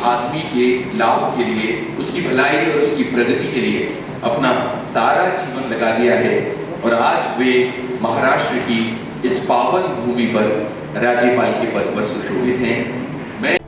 आदमी के लाभ के लिए, उसकी भलाई और उसकी प्रगति के लिए अपना सारा जीवन लगा दिया है और आज वे महाराष्ट्र की इस पावन भूमि पर राज्यपाल के पद पर सुशोभित हैं। मैं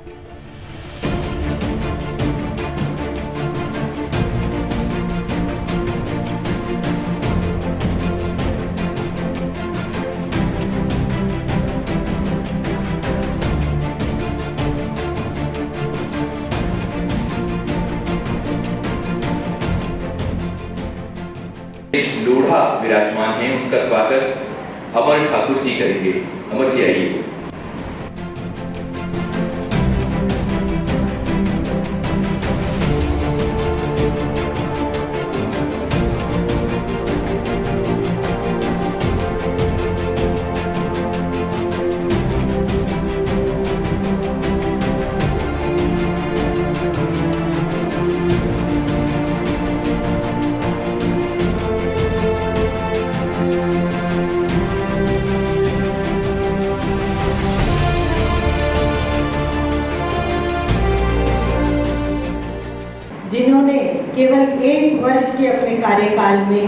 लोढ़ा विराजमान हैं, उनका स्वागत अमर ठाकुर जी करेंगे। अमर जी आइए। जिन्होंने केवल 1 वर्ष के अपने कार्यकाल में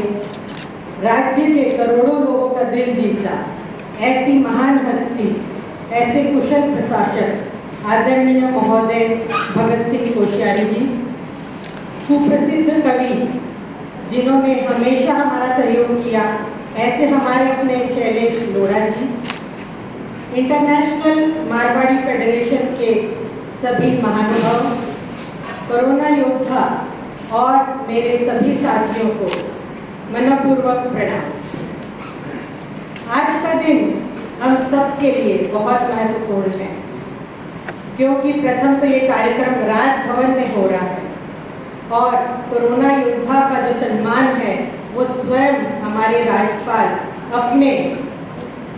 राज्य के करोड़ों लोगों का दिल जीता, ऐसी महान हस्ती, ऐसे कुशल प्रशासक आदरणीय महोदय भगत सिंह कोश्यारी जी, सुप्रसिद्ध कवि जिन्होंने हमेशा हमारा सहयोग किया, ऐसे हमारे अपने शैलेश लोढ़ा जी, इंटरनेशनल मारवाड़ी फेडरेशन के सभी महानुभाव, कोरोना योद्धा और मेरे सभी साथियों को मनपूर्वक प्रणाम। आज का दिन हम सब के लिए बहुत महत्वपूर्ण है, क्योंकि प्रथम तो ये कार्यक्रम राजभवन में हो रहा है और कोरोना योद्धा का जो सम्मान है वो स्वयं हमारे राज्यपाल अपने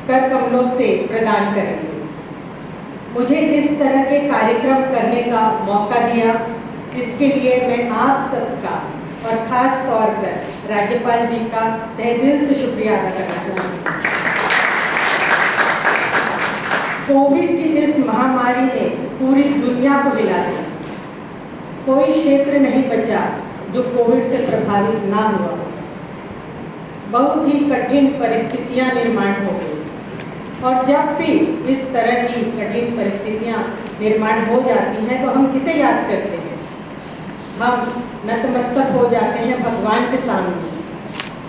कर कमलों से प्रदान करेंगे। मुझे इस तरह के कार्यक्रम करने का मौका दिया, इसके लिए मैं आप सबका और खास तौर पर राज्यपाल जी का तहे दिल से शुक्रिया अदा करना चाहूँगी। कोविड की इस महामारी ने पूरी दुनिया को हिला दिया। कोई क्षेत्र नहीं बचा जो कोविड से प्रभावित ना हुआ। बहुत ही कठिन परिस्थितियां निर्माण हो गई और जब भी इस तरह की कठिन परिस्थितियां निर्माण हो जाती हैं तो हम किसे याद करते हैं? हम नतमस्तक हो जाते हैं भगवान के सामने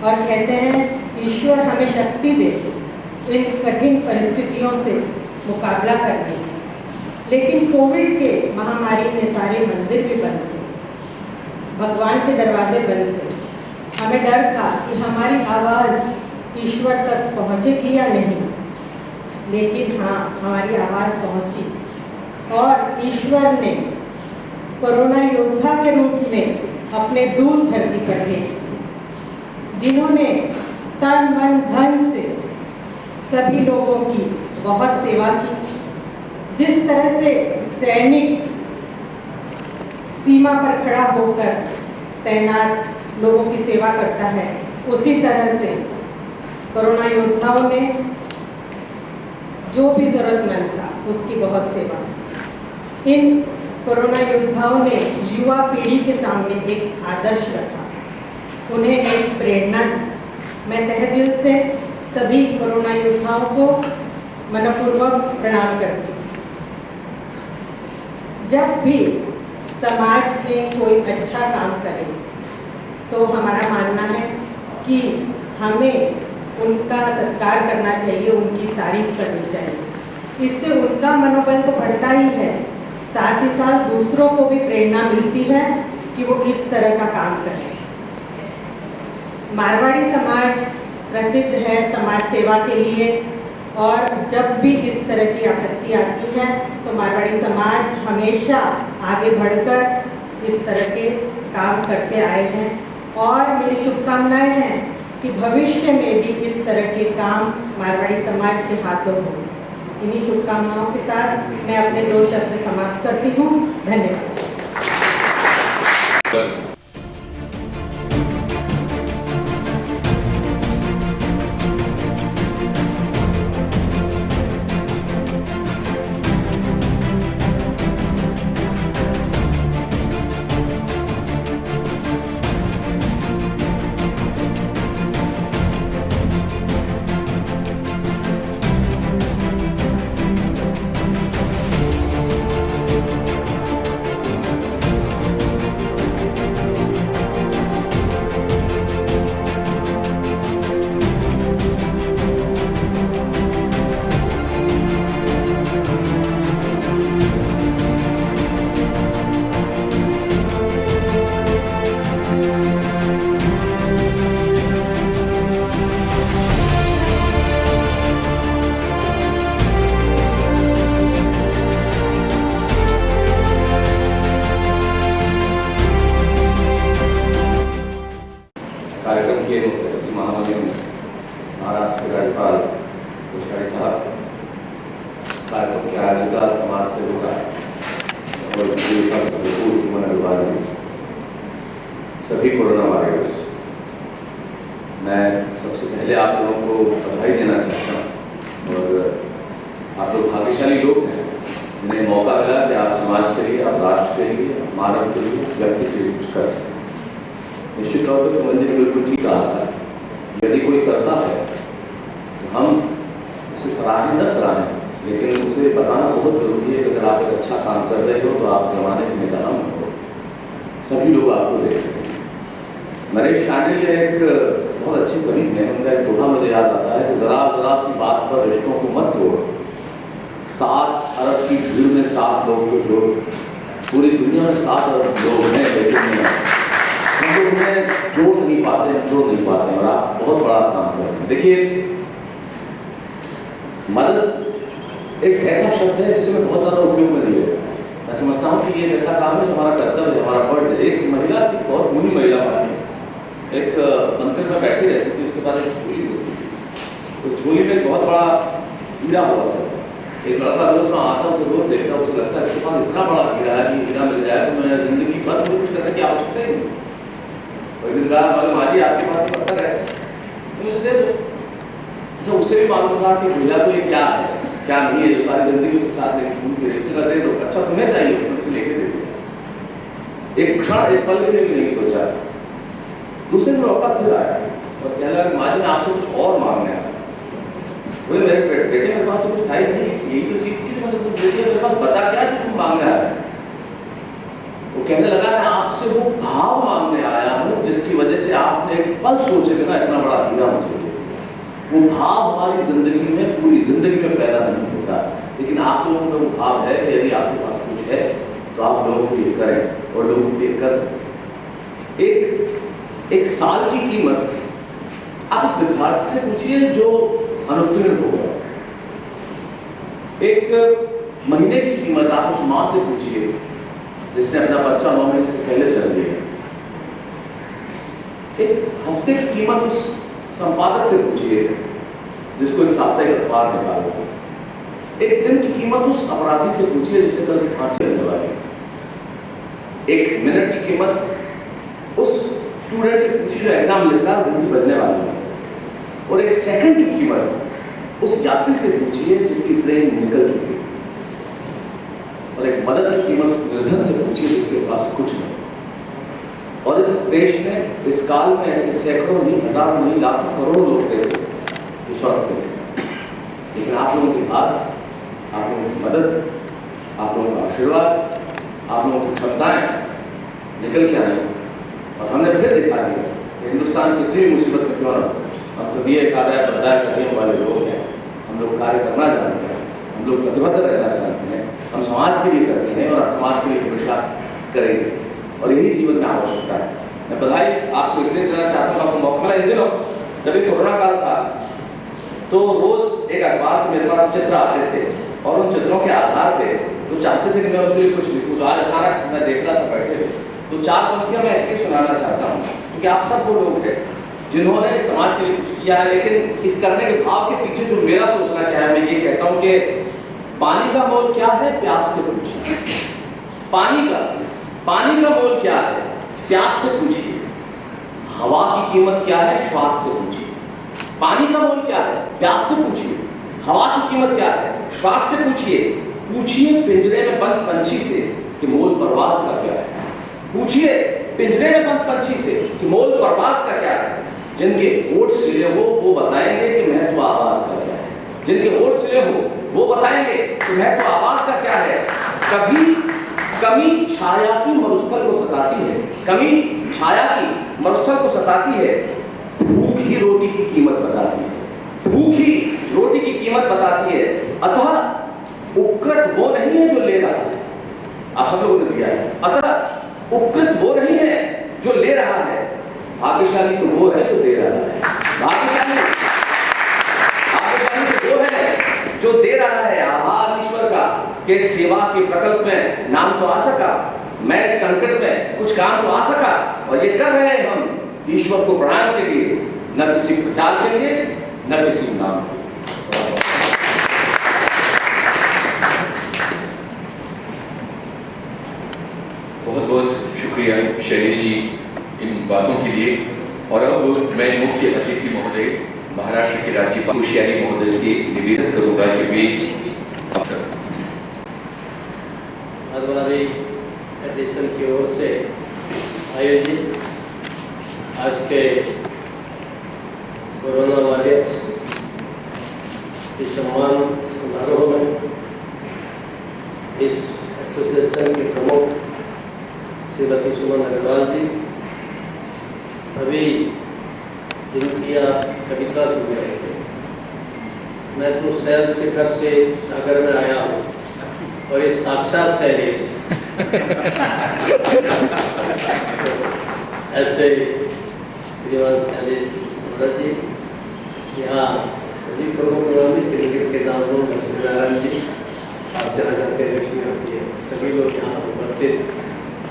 और कहते हैं ईश्वर हमें शक्ति दे इन कठिन परिस्थितियों से मुकाबला करने की। लेकिन कोविड के महामारी में सारे मंदिर भी बंद थे, भगवान के दरवाजे बंद थे। हमें डर था कि हमारी आवाज़ ईश्वर तक पहुँचेगी या नहीं, लेकिन हाँ, हमारी आवाज़ पहुँची और ईश्वर ने कोरोना योद्धा के रूप में अपने दूत धरती पर भेज दिए, जिन्होंने तन मन धन से सभी लोगों की बहुत सेवा की। जिस तरह से सैनिक सीमा पर खड़ा होकर तैनात लोगों की सेवा करता है, उसी तरह से कोरोना योद्धाओं ने जो भी जरूरतमंद था उसकी बहुत सेवा। इन कोरोना योद्धाओं ने युवा पीढ़ी के सामने एक आदर्श रखा, उन्हें एक प्रेरणा दी। मैं तहे दिल से सभी कोरोना योद्धाओं को मनपूर्वक प्रणाम करती हूँ। जब भी समाज में कोई अच्छा काम करे तो हमारा मानना है कि हमें उनका सत्कार करना चाहिए, उनकी तारीफ करनी चाहिए। इससे उनका मनोबल तो बढ़ता ही है, साथ ही साथ दूसरों को भी प्रेरणा मिलती है कि वो इस तरह का काम करें। मारवाड़ी समाज प्रसिद्ध है समाज सेवा के लिए और जब भी इस तरह की आपत्ति आती है तो मारवाड़ी समाज हमेशा आगे बढ़कर इस तरह के काम करते आए हैं और मेरी शुभकामनाएं हैं कि भविष्य में भी इस तरह के काम मारवाड़ी समाज के हाथों हों। इन्हीं शुभकामनाओं के साथ मैं अपने 2 शब्द समाप्त करती हूँ। धन्यवाद। के मुख्यमंत्री महामहिम महाराष्ट्र के राज्यपाल कोश्यारी साहब, इस कार्यक्रम के आयोजक समाज सेवक और सभी कोरोना वॉरियर्स, मैं सबसे पहले आप लोगों को बधाई देना चाहता हूँ। और आप लोग भाग्यशाली लोग हैं जिन्हें मौका मिला कि आप समाज के लिए, आप राष्ट्र के लिए, मानव के लिए, व्यक्ति के लिए कुछ कर सकें। निश्चित तौर पर सुमन जी ने बिल्कुल ठीक कहा था, यदि कोई करता है तो हम उसे सराहें न सराहें, लेकिन उसे बताना बहुत ज़रूरी है कि अगर आप एक अच्छा काम कर रहे हो तो आप जमाने के नेता न हो। सभी लोग आपको देख रहे हैं। नरेश शांडिल्य ने एक बहुत अच्छी कवि है, उनका एक दोहा मुझे याद आता है कि जरा जरा सी बात पर रिश्तों को मत तोड़, 7 अरब की भीड़ में 7 लोग को जोड़। पूरी दुनिया में 7 अरब लोग हैं, लेकिन हम लोग उन्हें जोड़ नहीं पाते और आप बहुत बड़ा काम कर रहे हैं। देखिए, मदद एक ऐसा शब्द है जिसे मैं बहुत ज़्यादा उपयोग में नहीं लेता। मैं समझता हूँ कि ये ऐसा काम है जो हमारा कर्तव्य है, हमारा फर्ज है। एक महिला थी, बहुत बुरी महिला वाली, एक मंदिर में बैठी रहती थी, उसके बाद एक झोली होती थी। उस झोली में बहुत बड़ा हीरा हुआ था। एक लड़का रोज में आता, उसे रोज देखता, उसे लगता है इसके पास इतना बड़ा हीरा है कि हीरा मिल जाए तो मैं जिंदगी भर मुझे कुछ करने की आवश्यकता ही नहीं। और दिन कहा, बोले माँ जी आपके पास पत्थर है, मुझे दे दो। तो उसे भी मालूम था कि महिला को ये क्या है, क्या नहीं है, जो सारी जिंदगी उसके साथ लेके घूम फिरे, उसने दे दो। अच्छा तुम्हें चाहिए, उसने उसे लेके दे दिया। एक क्षण, एक पल के लिए भी नहीं सोचा। दूसरे दिन लौटा फिर आया और कहने लगा, माँ जी मैं आपसे कुछ और मांगने आया। बोले मेरे बेटे मेरे पास तो कुछ था ही नहीं, यही तो चीज थी मैंने तुम दे दिया, मेरे पास बचा क्या जो तुम मांगने आया। वो कहने लगा, मैं आपसे वो भाव मांगने आया हूँ जिसकी वजह से आपने एक पल सोचे बिना इतना बड़ा हीरा मुझे दे दिया। वो भाव हमारी जिंदगी में, पूरी जिंदगी में पैदा नहीं होता, लेकिन आप लोगों में वो भाव है कि यदि आपके पास कुछ है तो आप लोगों को ये करें और लोगों को ये कर सकें। एक साल की कीमत आप उस विद्यार्थी से पूछिए जो अनुत्तीर्ण हो गया। एक महीने की कीमत आप उस माँ से पूछिए जिसने अपना बच्चा 9 महीने से पहले जन्म लिया। एक हफ्ते की कीमत उस संपादक से पूछिए जिसको एक साप्ताहिक अखबार निकाला। एक दिन की कीमत उस अपराधी से पूछिए जिसे कल फांसी लगने वाली। एक मिनट की कीमत उस स्टूडेंट से पूछिए जो एग्जाम लिख रहा है, घंटी बजने वाली है। और एक सेकंड की कीमत उस यात्री से पूछिए जिसकी ट्रेन निकल चुकी है। और एक मदद की कीमत उस निर्धन से पूछिए जिसके पास कुछ नहीं। और इस देश में, इस काल में ऐसे सैकड़ों नहीं, हजारों नहीं, लाखों करोड़ों लोग थे जो सड़क पे। लेकिन आप लोगों की बात, आप लोगों की मदद, आप लोगों का आशीर्वाद, आप लोगों की क्षमताएं निकल के आए और हमने फिर दिखा दिया कि हिंदुस्तान कितनी मुसीबत में क्यों ना। हम तो दिए कार्य करने वाले लोग हैं, हम लोग कार्य करना जानते हैं, हम लोग प्रतिबद्ध रहना चाहते हैं, हम समाज के लिए करते हैं और समाज के लिए हमेशा करेंगे। और यही जीवन में आवश्यकता है। मैं बधाई आपको इसलिए देना चाहता हूँ, आपको मौका मिला इन दिनों जब ये कोरोना काल था तो रोज एक अखबार से मेरे पास चित्र आते थे और उन चित्रों के आधार पे वो चाहते थे कि मैं उनके लिए कुछ लिखूँ। तो आज अचानक मैं देख रहा था बैठे हुए, तो 4 पंक्तियाँ मैं इसलिए सुनाना चाहता हूँ क्योंकि आप सब वो लोग हैं जिन्होंने समाज के लिए कुछ किया है। लेकिन इस करने के भाव के पीछे जो मेरा सोचना क्या है, मैं ये कहता हूँ कि पानी का मोल क्या है, प्यास से पूछिए। पानी का मोल क्या है, प्यास से पूछिए। हवा की कीमत क्या है, श्वास से पूछिए। पानी का मोल क्या है, प्यास से पूछिए। हवा की कीमत क्या है, श्वास से पूछिए। पूछिए पिंजरे में बंद पंछी से कि मोल परवाज का क्या है। पूछिए पिंजरे में बंद पंछी से कि मोल परवाज का क्या है। जिनके होठ सिले हो वो बताएंगे कि महत्व आवाज का क्या है। जिनके होठ सिले हो वो बताएंगे कि महत्व आवाज का क्या है। कभी कमी छाया की मरुस्थल को सताती है, कमी छाया की मरुस्थल को सताती है। भूख ही रोटी की कीमत बताती है, भूख ही रोटी की कीमत बताती है। अतः उपकृत वो नहीं है जो ले रहा है, आप सब लोगों ने दिया है। अतः उपकृत वो नहीं है जो ले रहा है, भाग्यशाली तो वो है जो दे रहा है। भाग्यशाली तो वो है जो दे रहा है। आभार ईश्वर का कि सेवा के प्रकल्प में नाम तो आ सका, मैं संकट में कुछ काम तो आ सका और ये कर रहे हैं हम। ईश्वर को प्रणाम के लिए, न किसी प्रचार के लिए, न किसी नाम के लिए। बहुत बहुत शुक्रिया शैलेश जी इन बातों के लिए। और अब मैं मुख्य अतिथि महोदय महाराष्ट्र के राज्यपाल कोश्यारी महोदय से निवेदन करूंगा कि वे हमारी एडिशन की ओर से आयोजित आज के कोरोना वॉरियर्स के सम्मान समारोह में इस एसोसिएशन के प्रमुख श्रीमती सुमन अग्रवाल जी, अभी जिनकी आप कविता सुन रहे थे, मैं तो शैल शिखर से सागर में आया हूँ और ये साक्षात शैली से ऐसे श्रीमान शैलेश जी यहाँ सभी प्रमुख क्रिकेट के नाम हो नारायण जी, आप जहाँ जाते लक्ष्मी होती है, सभी लोग यहाँ उपस्थित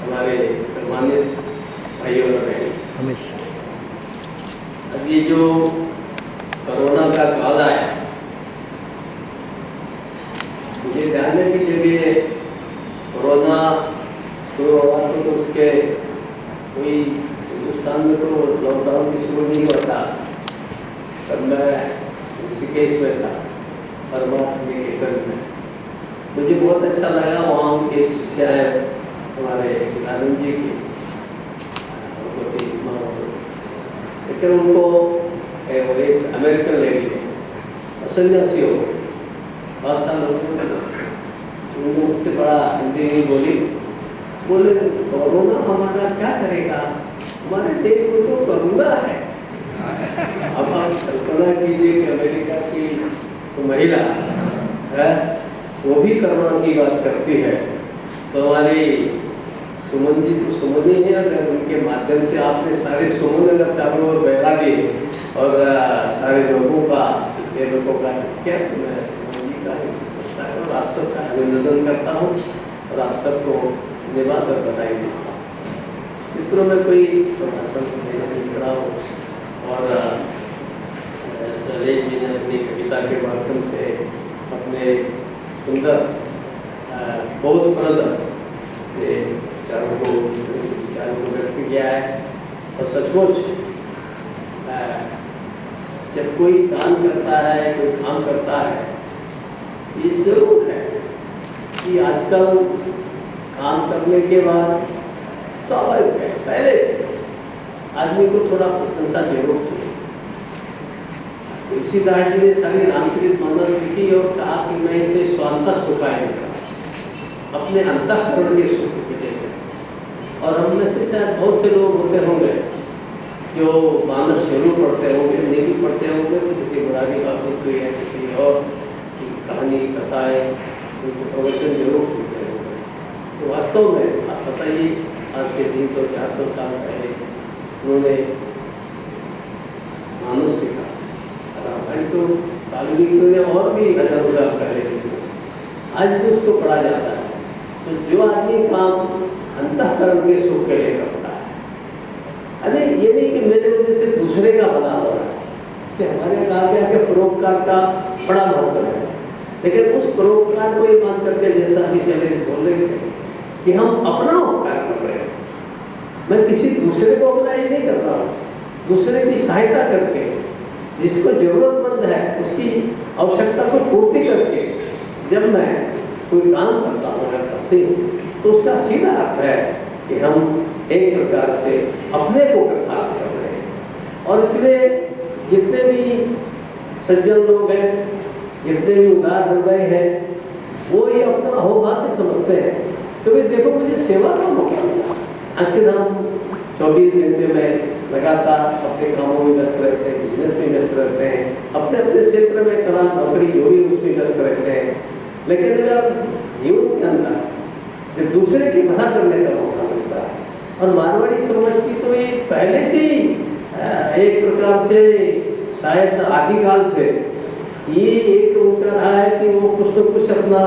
हमारे सम्मानित भाइयों और बहनों, अब ये जो कोरोना का काल आया, मुझे जानने की जगह कोरोना शुरू हुआ तो उसके कोई हिंदुस्तान में तो लॉकडाउन भी शुरू नहीं हुआ था, तब मैं ऋषिकेश में था परमात्मा के घर में। मुझे बहुत अच्छा लगा, वहाँ उनके शिष्य है हमारे आनंद जी की, लेकिन उनको एक अमेरिकन लेडी है सन्यासी हो गए, बहुत साल हो गए, उन्होंने मुझसे बड़ा हिंदी में बोले कोरोना हमारा क्या करेगा, हमारे देश में तो कोरोना है। अब आप कल्पना कीजिए कि अमेरिका की तो महिला है वो भी कोरोना की बात करती है, तो हमारी सुमन जी तो सुमन ही है, अगर उनके माध्यम से आपने सारे सुमन अगर चारों ओर बहला दिए और सारे लोगों का ये लोगों का क्या मैं सुमन जी का सकता है और आप सबका अभिनंदन करता हूँ और आप सबको धन्यवाद और बधाई देता हूँ। मित्रों में कोई भाषण नहीं कर रहा हूँ और शैलेश जी ने अपनी कविता के माध्यम से अपने सुंदर बोधप्रद विचारों को व्यक्त किया है। और सचमुच जब कोई काम करता है, कोई काम करता है, ये जरूर है कि आजकल काम करने के बाद स्वाभाविक है, पहले आदमी को थोड़ा प्रशंसा जरूर चाहिए। तुलसीदास जी ने सारी रामचरित मानस लिखी और कहा कि मैं इसे स्वांतः सुखाए अपने अंतःकरण के सुख के लिए। और हम में से शायद बहुत से लोग होते होंगे जो मानस जरूर पढ़ते होंगे, नहीं पढ़ते होंगे, किसी मुरारी का पुत्र या किसी और की कहानी कथाएँ उनको प्रवचन जरूर सुनते होंगे। तो वास्तव में आप बताइए, आज के 300-400 साल पहले उन्होंने मानस लिखा, रामायण तो वाल्मीकि ने और भी हजारों साल पहले लिखा, आज भी उसको पढ़ा जाता है। तो जो आदमी काम अंतःकरण के सुख के लिए करता है, अरे ये नहीं कि मेरे वजह से दूसरे का भला हो रहा है, इससे हमारे कहा गया कि परोपकार का बड़ा महत्व है, लेकिन उस परोपकार को ये मान करके जैसा अभी शैलेश बोल रहे थे कि हम अपना उपकार कर रहे हैं, मैं किसी दूसरे को ऑर्गेनाइज नहीं कर रहा हूँ, दूसरे की सहायता करके जिसको जरूरतमंद है उसकी आवश्यकता को पूर्ति करके जब मैं कोई काम करता हूँ या करती हूँ तो उसका सीधा अर्थ है कि हम एक प्रकार से अपने को कृतार्थ कर रहे हैं। और इसलिए जितने भी सज्जन लोग हैं, जितने भी उदार हृदय हैं, वो ये अपना अहोभाग्य समझते हैं तो भाई देखो मुझे सेवा का मौका मिला। आखिर हम 24 घंटे में लगातार अपने कामों में व्यस्त रहते हैं, बिजनेस में व्यस्त रहते हैं, अपने अपने क्षेत्र में कला नौकरी जो भी उसमें व्यस्त रहते हैं, लेकिन अगर जीवन के अंदर जब दूसरे की भला करने का मौका मिलता है, और मारवाड़ी समाज की तो ये पहले से ही एक प्रकार से शायद आदिकाल से ये एक उनका रहा है कि वो कुछ न कुछ अपना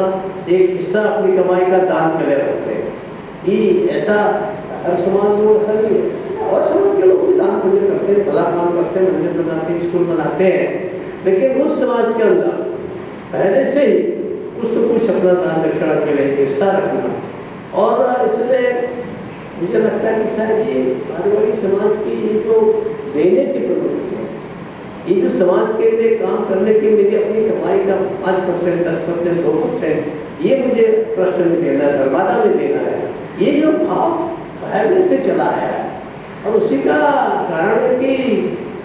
एक हिस्सा अपनी कमाई का दान करे रहते हैं। ये ऐसा हर समाज में ऐसा नहीं है, और समाज के लोग भी दान पुण्य करते हैं, भला काम करते हैं, मंदिर बनाते हैं, स्कूल बनाते हैं, लेकिन उस समाज के अंदर पहले से ही कुछ तो कुछ अपना दान दक्षिणा के लिए हिस्सा रखना। और इसलिए मुझे लगता है कि शायद ये मारवाड़ी समाज की ये जो देने की प्रवृत्ति है, ये जो समाज के लिए काम करने की मेरी अपनी कमाई का 5%, 10%, 2%, ये मुझे ट्रस्ट में देना है, धर्मादा में देना है, ये जो भाव पहले से चला है। और उसी का कारण है कि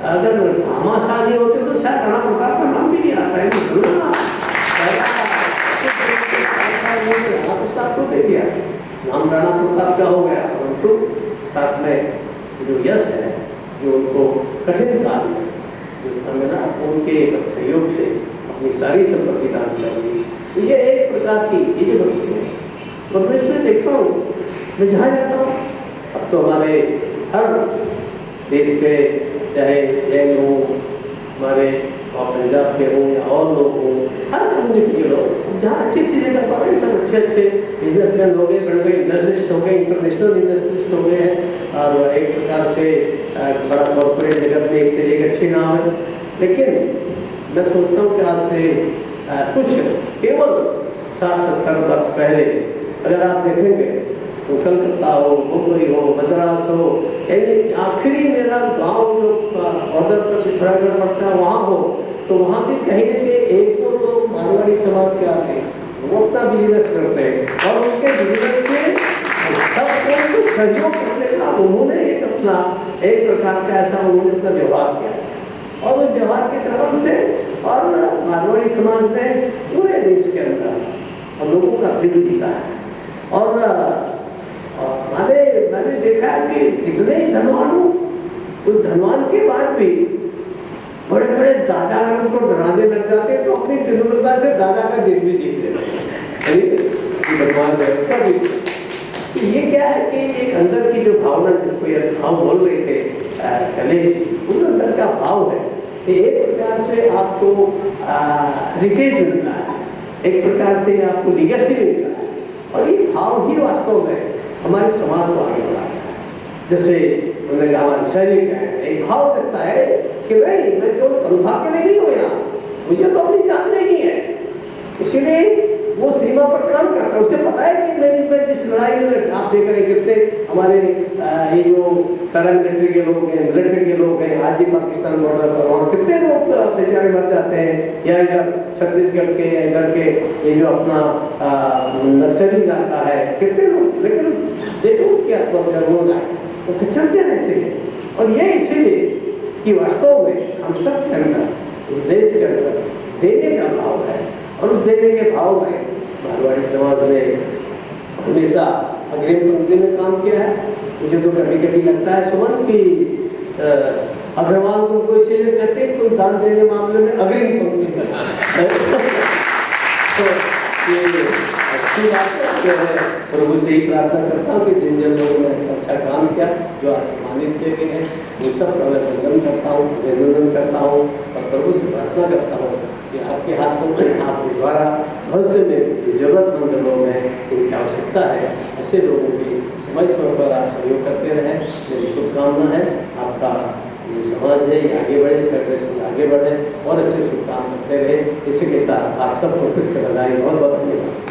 अगर घमासान होते तो शायद राणा प्रताप का नाम भी नहीं आता है, राणा प्रताप को दे दिया, नाम राणा प्रताप का हो गया, परंतु साथ में जो यश है, जो उनको कठिन काल में जो मिला, उनके सहयोग से अपनी सारी संपत्ति दान कर दी। तो ये एक प्रकार की ये जो भक्ति है, तो मैं इसमें देखता हूँ, मैं जहाँ जाता हूँ, अब तो हमारे हर देश के चाहे जैन हों, हमारे और पंजाब के हों या और लोग हों, हर कम्युनिटी के लोग जहाँ अच्छी जगह पर हैं, सब अच्छे बिजनेसमैन हो गए, बड़े बड़े इंडस्ट्रिस्ट हो गए, इंटरनेशनल इंडस्ट्रिस्ट हो गए हैं, और एक प्रकार से बड़ा कॉर्पोरेट जगत में एक से एक अच्छे नाम है। लेकिन मैं सोचता हूँ कि आज से कुछ केवल 60-70 वर्ष पहले अगर आप देखेंगे तो कलकत्ता हो, मुंबई हो, मद्रास हो, यानी आखिरी मेरा गांव जो बॉर्डर पर पिथौरागढ़ पड़ता है वहाँ हो, तो वहाँ भी कहीं न कहीं एक दो लोग मारवाड़ी समाज के आते हैं, वो अपना बिजनेस करते हैं, और उनके बिजनेस से सबको सहयोग करने का उन्होंने एक अपना एक प्रकार का ऐसा उन्होंने अपना व्यवहार किया, और उस व्यवहार के कारण से और मारवाड़ी समाज ने पूरे देश के अंदर और लोगों का दिल जीता है। और मैंने देखा है कि कितने ही धनवान हो, उस धनवान के बाद भी बड़े बड़े दादा अगर उनको डराने लग जाते हैं तो अपनी विनम्रता से दादा का दिल भी जीत लेते हैं। तो ये क्या है कि एक अंदर की जो भावना, जिसको ये भाव बोल रहे थे शैलेश जी, उस अंदर का भाव है कि एक प्रकार से आपको रिटेज मिलता है, एक प्रकार से आपको लीगेसी मिलता है, और ये भाव ही वास्तव में हमारे समाज को आगे बढ़ाता है। जैसे उन्होंने कहा हमारे सैनिक हैं, एक भाव लगता है कि नहीं, मैं केवल तनख्वाह के लिए नहीं हूँ यहाँ, मुझे तो अपनी जान देनी है, इसीलिए वो सीमा पर काम करता है। उसे पता है कि मैनेजमेंट इस लड़ाई में, आप देख रहे हैं कितने हमारे ये जो पैरामिलिट्री के लोग हैं, मिलिट्री के लोग हैं, आज भी पाकिस्तान बॉर्डर पर वहाँ कितने लोग बेचारे मर जाते हैं, या इधर छत्तीसगढ़ के या इधर के ये जो अपना नक्सली इलाका है, कितने लोग, लेकिन देखो क्या लोग आए वो चलते रहते हैं। और ये इसीलिए कि वास्तव में हम सब के अंदर, देश के अंदर देने का भाव है, और उस देने के भाव में मारवाड़ी समाज ने हमेशा अग्रिम पंक्ति में काम किया है। मुझे तो कभी कभी लगता है सुमन कि अग्रवाल को कोई इसीलिए कहते हैं कोई दान देने मामले में अग्रिम पंक्ति में तो ये अच्छी बात है। प्रभु से ही प्रार्थना करता हूँ कि जिन जिन लोगों ने अच्छा काम किया, जो सम्मानित किए गए हैं, वो सब का मैं वंदन करता हूँ, अभिनंदन करता हूँ, और प्रभु से प्रार्थना करता हूँ कि आपके हाथों में, आपके द्वारा भविष्य में जरूरतमंद लोग हैं, उनकी आवश्यकता है, ऐसे लोगों की समय समय पर आप सहयोग करते रहें। मेरी शुभकामना है आपका ये समाज है ये आगे बढ़े, फेडरेशन आगे बढ़े और अच्छे शुभ काम करते रहे। इसी के साथ आप सबको फिर से बधाई, बहुत बहुत धन्यवाद।